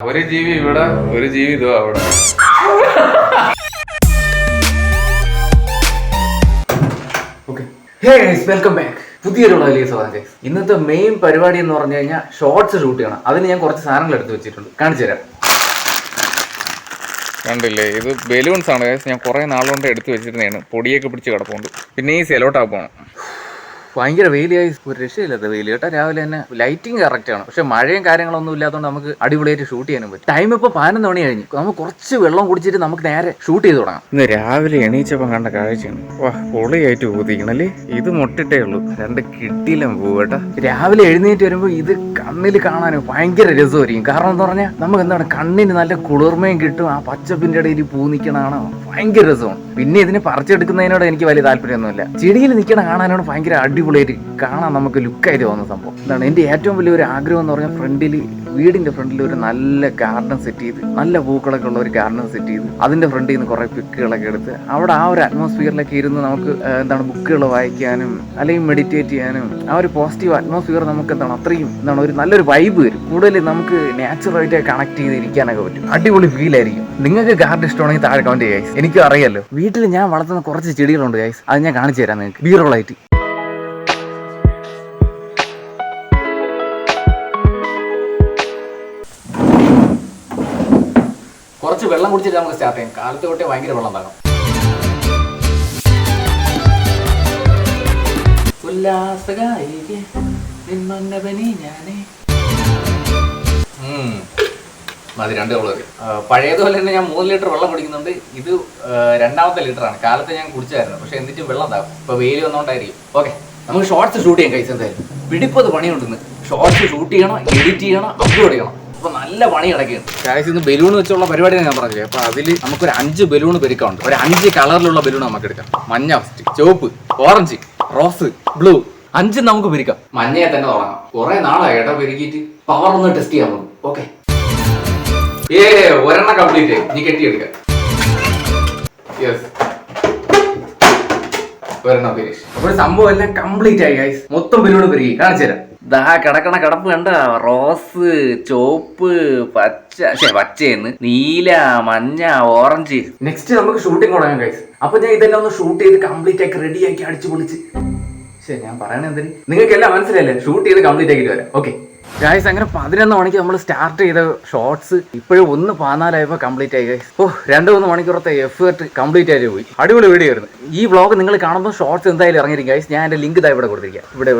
ഒരു ജീവി ഇവിടെ, ഒരു ജീവി ഇതോ അവിടെ. Welcome back. പുതിയൊരു വലിയ സ്വാഗതം. ഇന്നത്തെ മെയിൻ പരിപാടി എന്ന് പറഞ്ഞു കഴിഞ്ഞാൽ ഷോർട്സ് ഷൂട്ട് ചെയ്യണം. അതിന് ഞാൻ കുറച്ച് സാധനങ്ങൾ എടുത്ത് വെച്ചിട്ടുണ്ട്, കാണിച്ചു തരാം. കണ്ടില്ലേ, ഇത് ബലൂൺസ് ആണ്. ഞാൻ കുറെ നാളുകൊണ്ട് എടുത്ത് വെച്ചിരുന്നതാണ്. പൊടിയൊക്കെ പിടിച്ച് കിടപ്പുണ്ട്. പിന്നെ ഈ സെലോട്ടാ പോകണം. ഭയങ്കര വെയിലായി, ഒരു രക്ഷയില്ലാത്ത വെയിൽ കേട്ടോ. രാവിലെ തന്നെ ലൈറ്റിംഗ് കറക്റ്റ് ആണ്, പക്ഷെ മഴയും കാര്യങ്ങളൊന്നും ഇല്ലാത്തതുകൊണ്ട് നമുക്ക് അടിപൊളിയായിട്ട് ഷൂട്ട് ചെയ്യാനും പറ്റും. ടൈം ഇപ്പോൾ 11 മണി കഴിഞ്ഞു. നമുക്ക് കുറച്ച് വെള്ളം കുടിച്ചിട്ട് നമുക്ക് നേരെ ഷൂട്ട് ചെയ്ത് തുടങ്ങാം. ഇന്ന് രാവിലെ എണീച്ചപ്പം കണ്ട കാഴ്ചയാണ്. വാ, പൊളിയായിട്ട് ഊതിക്കണല്ലേ. ഇത് മുട്ടിട്ടേ ഉള്ളൂ, രണ്ട് കിട്ടിയില്ല പോകട്ടെ. രാവിലെ എഴുന്നേറ്റ് വരുമ്പോൾ ഇത് കണ്ണിൽ കാണാനും ഭയങ്കര രസമായിരിക്കും. കാരണം എന്ന് പറഞ്ഞാൽ നമുക്ക് എന്താണ്, കണ്ണിന് നല്ല കുളിർമയും കിട്ടും. ആ പച്ചപ്പിന്റെ ഇടയിൽ പൂ നിൽക്കണതാണ് ഭയങ്കര രസമാണ്. പിന്നെ ഇതിന് പറിച്ചെടുക്കുന്നതിനോട് എനിക്ക് വലിയ താല്പര്യമൊന്നുമില്ല. ചെടിയിൽ നിൽക്കണ കാണാനാണ് ഭയങ്കര അടിപൊളിയായിട്ട് കാണാൻ നമുക്ക് ലുക്കായിട്ട് തോന്നുന്ന സംഭവം. എന്താണ് എൻ്റെ ഏറ്റവും വലിയൊരു ആഗ്രഹം എന്ന് പറഞ്ഞാൽ വീടിന്റെ ഫ്രണ്ടിൽ ഒരു നല്ല ഗാർഡൻ സെറ്റ് ചെയ്ത്, നല്ല പൂക്കളൊക്കെ ഉള്ള ഒരു ഗാർഡൻ സെറ്റ് ചെയ്ത് അതിന്റെ ഫ്രണ്ടിൽ നിന്ന് കുറെ പിക്കുകളൊക്കെ എടുത്ത് അവിടെ ആ ഒരു അറ്റ്മോസ്ഫിയറിലൊക്കെ ഇരുന്ന് നമുക്ക് ബുക്കുകൾ വായിക്കാനും അല്ലെങ്കിൽ മെഡിറ്റേറ്റ് ചെയ്യാനും ആ ഒരു പോസിറ്റീവ് അറ്റ്മോസ്ഫിയർ നമുക്ക് അത്രയും ഒരു നല്ലൊരു വൈബ് വരും. കൂടുതൽ നമുക്ക് നാച്ചുറലായിട്ട് കണക്ട് ചെയ്തിരിക്കാനൊക്കെ പറ്റും. അടിപൊളി ഫീൽ ആയിരിക്കും. നിങ്ങൾക്ക് ഗാർഡൻ ഇഷ്ടമാണെങ്കിൽ താഴെ കമന്റ് ചെയ്യുക ഗൈസ്. എനിക്കും അറിയാലോ, വീട്ടിൽ ഞാൻ വളർത്തുന്ന കുറച്ച് ചെടികളുണ്ട് ഗൈസ്. അത് ഞാൻ കാണിച്ചു തരാം നിങ്ങൾക്ക് ബീറോളായിട്ട്. കുറച്ച് വെള്ളം കുടിച്ചിട്ട് നമുക്ക് സ്റ്റാർട്ട് ചെയ്യാം. കാലത്ത് തൊട്ടേ ഭയങ്കര വെള്ളം താകാം. മതി, 2 കളർ. പഴയതുപോലെ തന്നെ ഞാൻ 3 ലിറ്റർ വെള്ളം കുടിക്കുന്നുണ്ട്. ഇത് 2ാമത്തെ ലിറ്ററാണ്. കാലത്ത് ഞാൻ കുടിച്ചായിരുന്നു, പക്ഷെ എന്നിട്ടും വെള്ളം താകും. ഇപ്പൊ വെയിൽ വന്നോണ്ടായിരിക്കും. ഓക്കെ, നമുക്ക് ഷോർട്സ് ഷൂട്ട് ചെയ്യാൻ കഴിച്ചു. എന്തായാലും പിടിപ്പത് പണിയുണ്ടെന്ന്. ഷോർട്സ് ഷൂട്ട് ചെയ്യണം, എഡിറ്റ് ചെയ്യണം, അപ്ലോഡ് ചെയ്യണം. അപ്പൊ നല്ല പണി കിടക്കുകയാണ്. കാശ് ഇന്ന് ബലൂൺ വെച്ചുള്ള പരിപാടിയാണ് ഞാൻ പറഞ്ഞത്. അപ്പൊ അതിൽ നമുക്കൊരു 5 ബലൂൺ പെരുക്കാറുണ്ട്. ഒരു 5 കളറിലുള്ള ബലൂൺ നമുക്ക് എടുക്കാം. മഞ്ഞ ഫസ്റ്റ്, ചുവപ്പ്, ഓറഞ്ച്, റോസ്, ബ്ലൂ, 5 നമുക്ക് പെരുക്കാം. മഞ്ഞയെ തന്നെ തുടങ്ങാം. കുറെ നാളായി കേട്ടോ പെരുക്കിയിട്ട്. പവർ ഒന്ന് ടെസ്റ്റ് ചെയ്യാൻ പോകും. ഓക്കെ, ഒരെണ്ണം കംപ്ലീറ്റ് ആയി. നീ കെട്ടിയെടുക്കാം. യെസ്, ഒരെണ്ണം ഫിനിഷ്. അപ്പോൾ സംഭവം എല്ലാം കംപ്ലീറ്റ് ആയി ഗൈസ്. മൊത്തം ബലൂൺ പെരുകി. കാണിച്ചു തരാം. ദാ കിടക്കണ കിടപ്പ് കണ്ട. റോസ്, ചോപ്പ്, പച്ചയെന്ന്, നീല, മഞ്ഞ, ഓറഞ്ച്. നെക്സ്റ്റ് നമുക്ക് ഷൂട്ടിംഗ് തുടങ്ങാം ഗൈസ്. അപ്പൊ ഞാൻ ഇതെല്ലാം ഒന്ന് ഷൂട്ട് ചെയ്ത് കംപ്ലീറ്റ് ആക്കി റെഡി ആക്കി അടിച്ചു പൊളിച്ച്. ശരി, ഞാൻ പറയണത് എന്തിന് നിങ്ങൾക്ക് എല്ലാം മനസ്സിലല്ലേ. ഷൂട്ട് ചെയ്ത് കംപ്ലീറ്റ് ആക്കിയിട്ട് വരാം. ഓക്കെ ഗൈസ്, അങ്ങനെ 11 മണിക്ക് നമ്മൾ സ്റ്റാർട്ട് ചെയ്ത ഷോർട്സ് ഇപ്പോഴും 1:14 കംപ്ലീറ്റ് ആയി ഗൈസ്. 2-3 മണിക്കൂറത്തെ എഫേർട്ട് കംപ്ലീറ്റ് ആയിട്ട് പോയി. അടിപൊളി വീഡിയോ ആയിരുന്നു. ഈ വ്ളോഗ് നിങ്ങൾ കാണുമ്പോൾ ഷോർട്സ് എന്തായാലും ഇറങ്ങിയിരിക്കും ഗൈസ്. ഞാൻ എൻ്റെ ലിങ്ക് ഇവിടെ കൊടുത്തിരിക്കാം. ഇവിടെ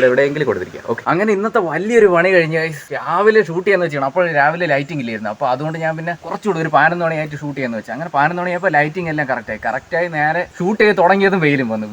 എവിടെയെങ്കിലും കൊടുത്തിരിക്കാം. ഓക്കെ, അങ്ങനെ ഇന്നത്തെ വലിയൊരു പണി കഴിഞ്ഞ് ഗൈസ്. രാവിലെ ഷൂട്ട് ചെയ്യാന്ന് വെച്ചാണ്. അപ്പോൾ രാവിലെ ലൈറ്റിംഗ് ഇല്ലായിരുന്നു. അപ്പോൾ അതുകൊണ്ട് ഞാൻ പിന്നെ കുറച്ചുകൂടി ഒരു 11 മണിയായിട്ട് ഷൂട്ട് ചെയ്യാന്ന് വെച്ചാൽ. അങ്ങനെ 11 മണിയായപ്പോൾ ലൈറ്റിംഗ് എല്ലാം കറക്റ്റായി നേരെ ഷൂട്ട് ചെയ്ത് തുടങ്ങിയതും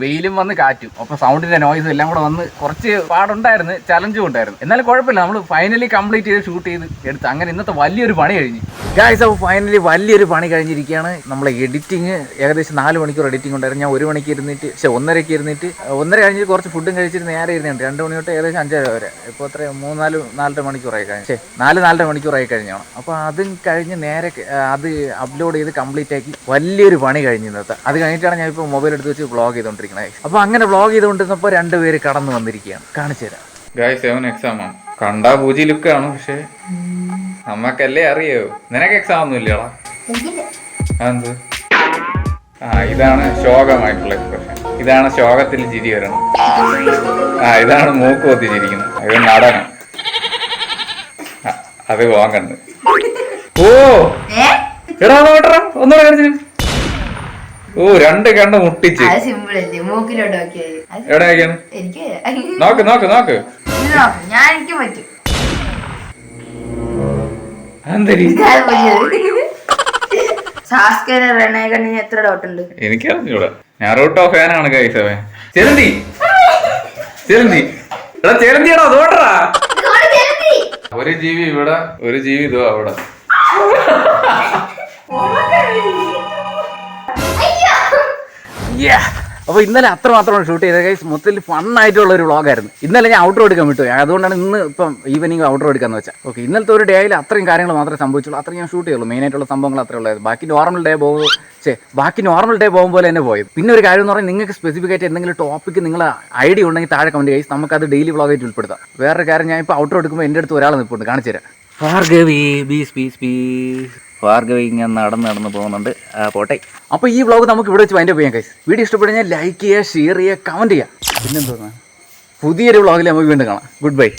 വെയിലും വന്ന് കാറ്റും. അപ്പോൾ സൗണ്ടിന്റെ നോയ്സും എല്ലാം കൂടെ വന്ന് കുറച്ച് പാടുണ്ടായിരുന്നു, ചലഞ്ചും ഉണ്ടായിരുന്നു. എന്നാലും കുഴപ്പമില്ല, നമ്മൾ ഫൈനലി കംപ്ലീറ്റ് ചെയ്ത് ഷൂട്ട് ചെയ്ത് എടുത്ത്. അങ്ങനെ ഇന്നത്തെ വലിയൊരു പണി കഴിഞ്ഞു ഗൈസ്. അപ്പോൾ ഫൈനലി വലിയൊരു പണി കഴിഞ്ഞിരിക്കുകയാണ്. നമ്മളെ എഡിറ്റിങ് ഏകദേശം 4 മണിക്കൂർ എഡിറ്റിംഗ് ഉണ്ടായിരുന്നു. ഞാൻ 1 മണിക്ക് ഇരുന്നിട്ട് 1:30 ഇരുന്നിട്ട് 1:30 കഴിഞ്ഞിട്ട് കുറച്ച് ഫുഡും കഴിച്ചിട്ട് നേരെ ഇരുന്നുണ്ട്. 2 മണി തൊട്ട് ഏകദേശം 5:30 വരെ. ഇപ്പോൾ എത്ര 3-4 മണിക്കൂറായി കഴിഞ്ഞു. 4-4 മണിക്കൂറായി കഴിഞ്ഞാണ്. അപ്പോൾ അതും കഴിഞ്ഞ് നേരെ അത് അപ്ലോഡ് ചെയ്ത് കംപ്ലീറ്റ് ആക്കി വലിയൊരു പണി കഴിഞ്ഞു ഇന്നത്തെ. അത് കഴിഞ്ഞിട്ടാണ് ഞാൻ ഇപ്പോൾ മൊബൈൽ എടുത്ത് വെച്ച് വ്ളോഗ് ചെയ്തുകൊണ്ടിരിക്കുന്നത്. അപ്പോൾ അങ്ങനെ വ്ളോഗ് ചെയ്തുകൊണ്ടിരുന്നപ്പോൾ 2 പേര് കടന്നു വന്നിരിക്കുകയാണ്. കാണിച്ചു തരാം ഗായ്സ്. 7 എക്സാം ആണ്. കണ്ടാ പൂജി ലുക്കാണ്, പക്ഷെ നമ്മക്കല്ലേ അറിയോ. നിനക്ക് എക്സാം ഒന്നും ഇല്ലടാ. എന്ത്? ഇതാണ് ശോകമായിട്ടുള്ള എക്സ്പ്രഷൻ. ഇതാണ് ശോകത്തിൽ ചിരി വരണം. ഇതാണ് മൂക്ക് കൊത്തി ചിരിക്കുന്നത്. ഇത് നടനം. അത് വാങ്ങണ്ട്. ഓ എടാ നോട്ടറാ, ഒന്നുകൂടെ കാണിച്ചു. 2 കണ്ണ് മുട്ടിച്ച്. എവിടെ നോക്കിയാണ്? നോക്ക്. എനിക്കറിഞ്ഞൂടാ. ഞാൻ റൂട്ട് ഓഫ് ഫാനാണ് ഗൈസ്. അവൻ ചെലന്തി ചെലന്തിയാണോ തോട്ടറാ. ഒരു ജീവി ഇവിടെ, ഒരു ജീവി ഇതോ അവിടെ. അപ്പോൾ ഇന്നലെ അത്രമാത്രമാണ് ഷൂട്ട് ചെയ്തത് ഗൈസ്. മൊത്തത്തിൽ ഫണ്ണായിട്ടുള്ള ഒരു വ്ളോഗായിരുന്നു. ഇന്നലെ ഞാൻ ഔട്ട്ഡോർ എടുക്കാൻ വിട്ടു. അതുകൊണ്ടാണ് ഇന്ന് ഇപ്പം ഈവനിങ് ഔട്ട്ഡോർ എടുക്കാന്ന് വെച്ചാൽ. ഓക്കെ, ഇന്നലത്തെ ഒരു ഡേയിൽ അത്രയും കാര്യങ്ങൾ മാത്രമേ സംഭവിച്ചുള്ളൂ. അത്രയും ഞാൻ ഷൂട്ട് ചെയ്യുള്ളൂ. മെയിനായിട്ടുള്ള സംഭവങ്ങൾ അത്രേ ഉള്ളായിരുന്നു. ബാക്കി നോർമൽ ഡേ പോകും പോലെ തന്നെ പോയത്. പിന്നെ ഒരു കാര്യം എന്ന് പറഞ്ഞാൽ നിങ്ങൾക്ക് സ്പെസിഫിക് ആയിട്ട് എന്തെങ്കിലും ടോപ്പിക്ക് നിങ്ങൾ ഐഡിയ ഉണ്ടെങ്കിൽ താഴെ കമന്റ് ഗൈസ്. നമുക്കത് ഡെയിലി വ്ളോഗായിട്ട് ഉൾപ്പെടുത്താം. വേറൊരു കാര്യം, ഞാൻ ഇപ്പോൾ ഔട്ട്ഡോർ എടുക്കുമ്പോൾ എൻ്റെ അടുത്ത് ഒരാൾ നിൽപ്പുണ്ട്. കാണിച്ചു തരാം. ഭാർഗവി ബീസ് പീസ് പീസ്. ഭാർഗവി ഇങ്ങനെ നടന്ന് പോകുന്നുണ്ട്. പോട്ടെ. അപ്പോൾ ഈ വ്ളോഗ് നമുക്ക് ഇവിടെ വെച്ച് വൈൻഡപ്പ് ചെയ്യാം ഗൈസ്. വീഡിയോ ഇഷ്ടപ്പെടുകയാൽ ലൈക്ക് ചെയ്യുക, ഷെയർ ചെയ്യുക, കമൻറ്റ് ചെയ്യുക. പിന്നെന്തോന്നാ പുതിയൊരു വ്ളോഗിൽ നമുക്ക് വീണ്ടും കാണാം. Good bye.